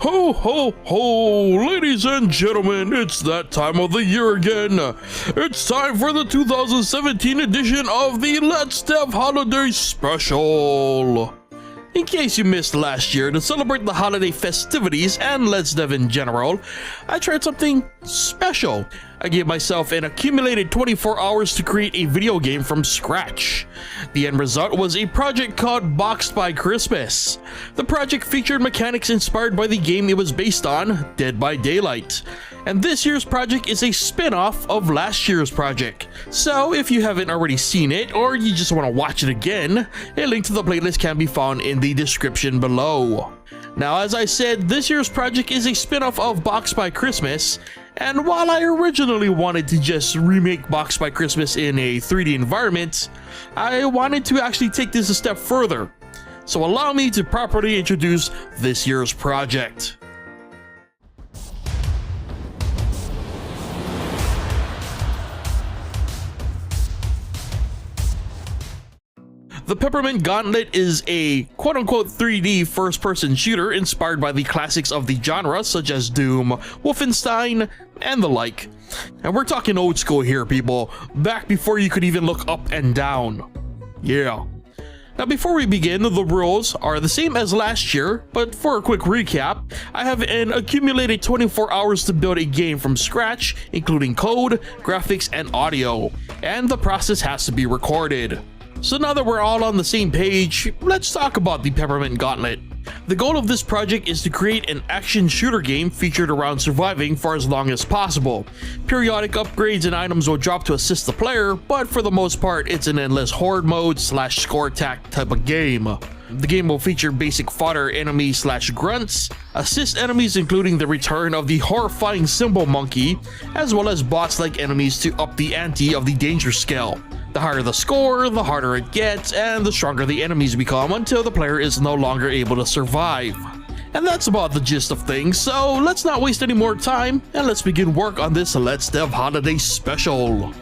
Ho ho ho, ladies and gentlemen, it's that time of the year again. It's time for the 2017 edition of the Let's Dev Holiday Special. In case you missed last year, to celebrate the holiday festivities and Let's Dev in general, I tried something special. I gave myself an accumulated 24 hours to create a video game from scratch. The end result was a project called Boxed by Christmas. The project featured mechanics inspired by the game it was based on, Dead by Daylight. And this year's project is a spin-off of last year's project. So if you haven't already seen it, or you just want to watch it again, a link to the playlist can be found in the description below. Now, as I said, this year's project is a spin-off of Boxed by Christmas, and while I originally wanted to just remake Boxed by Christmas in a 3D environment, I wanted to actually take this a step further. So allow me to properly introduce this year's project. The Peppermint Gauntlet is a quote-unquote 3D first-person shooter inspired by the classics of the genre such as Doom, Wolfenstein, and the like. And we're talking old school here, people, back before you could even look up and down. Yeah. Now before we begin, the rules are the same as last year, but for a quick recap, I have an accumulated 24 hours to build a game from scratch, including code, graphics, and audio, and the process has to be recorded. So now that we're all on the same page, let's talk about the Peppermint Gauntlet. The goal of this project is to create an action shooter game featured around surviving for as long as possible. Periodic upgrades and items will drop to assist the player, but for the most part it's an endless horde mode / score attack type of game. The game will feature basic fodder enemies / grunts, assist enemies including the return of the horrifying symbol monkey, as well as bots like enemies to up the ante of the danger scale. The higher the score, the harder it gets, and the stronger the enemies become until the player is no longer able to survive. And that's about the gist of things, so let's not waste any more time, and let's begin work on this Let's Dev Holiday Special.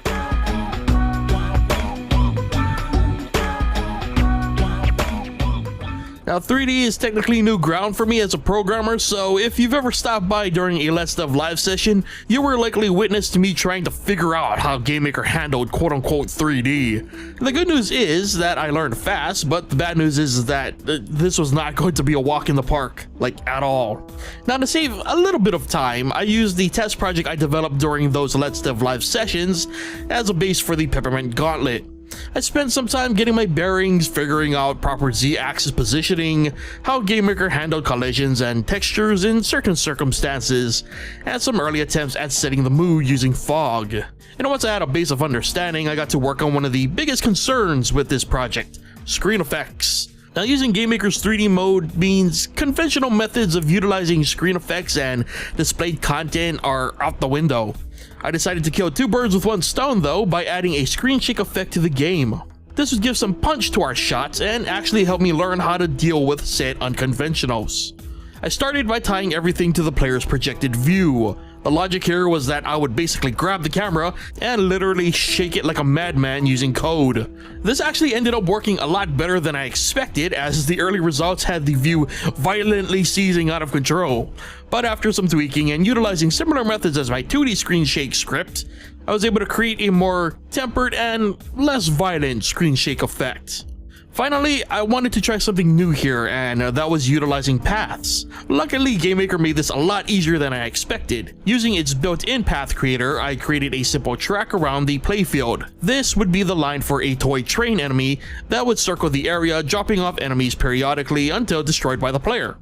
Now 3D is technically new ground for me as a programmer, so if you've ever stopped by during a Let's Dev live session, you were likely witness to me trying to figure out how GameMaker handled quote-unquote 3D. The good news is that I learned fast, but the bad news is that this was not going to be a walk in the park, like at all. Now to save a little bit of time, I used the test project I developed during those Let's Dev live sessions as a base for the Peppermint Gauntlet. I spent some time getting my bearings, figuring out proper Z-axis positioning, how GameMaker handled collisions and textures in certain circumstances, and some early attempts at setting the mood using fog. And once I had a base of understanding, I got to work on one of the biggest concerns with this project: screen effects. Now using GameMaker's 3D mode means conventional methods of utilizing screen effects and displayed content are out the window. I decided to kill two birds with one stone though by adding a screen shake effect to the game. This would give some punch to our shots and actually help me learn how to deal with said unconventionals. I started by tying everything to the player's projected view. The logic here was that I would basically grab the camera and literally shake it like a madman using code. This actually ended up working a lot better than I expected, as the early results had the view violently seizing out of control. But after some tweaking and utilizing similar methods as my 2D screen shake script, I was able to create a more tempered and less violent screen shake effect. Finally, I wanted to try something new here, and that was utilizing paths. Luckily, GameMaker made this a lot easier than I expected. Using its built-in path creator, I created a simple track around the playfield. This would be the line for a toy train enemy that would circle the area, dropping off enemies periodically until destroyed by the player.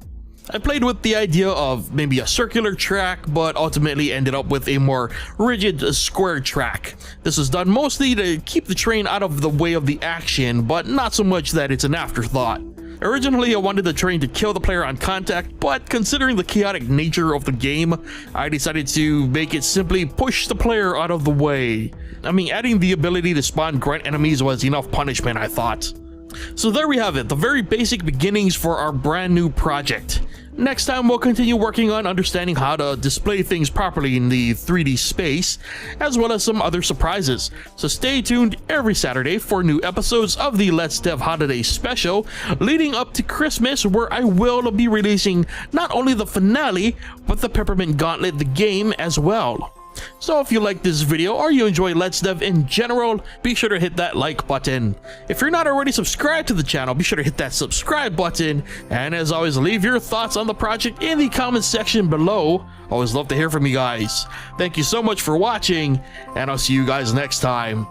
I played with the idea of maybe a circular track, but ultimately ended up with a more rigid square track. This was done mostly to keep the train out of the way of the action, but not so much that it's an afterthought. Originally, I wanted the train to kill the player on contact, but considering the chaotic nature of the game, I decided to make it simply push the player out of the way. I mean, adding the ability to spawn grunt enemies was enough punishment, I thought. So there we have it, the very basic beginnings for our brand new project. Next time, we'll continue working on understanding how to display things properly in the 3D space, as well as some other surprises. So stay tuned every Saturday for new episodes of the Let's Dev Holiday Special, leading up to Christmas, where I will be releasing not only the finale, but the Peppermint Gauntlet, the game, as well. So if you like this video or you enjoy Let's Dev in general, be sure to hit that like button. If you're not already subscribed to the channel, be sure to hit that subscribe button. And as always, leave your thoughts on the project in the comments section below. Always love to hear from you guys. Thank you so much for watching, and I'll see you guys next time.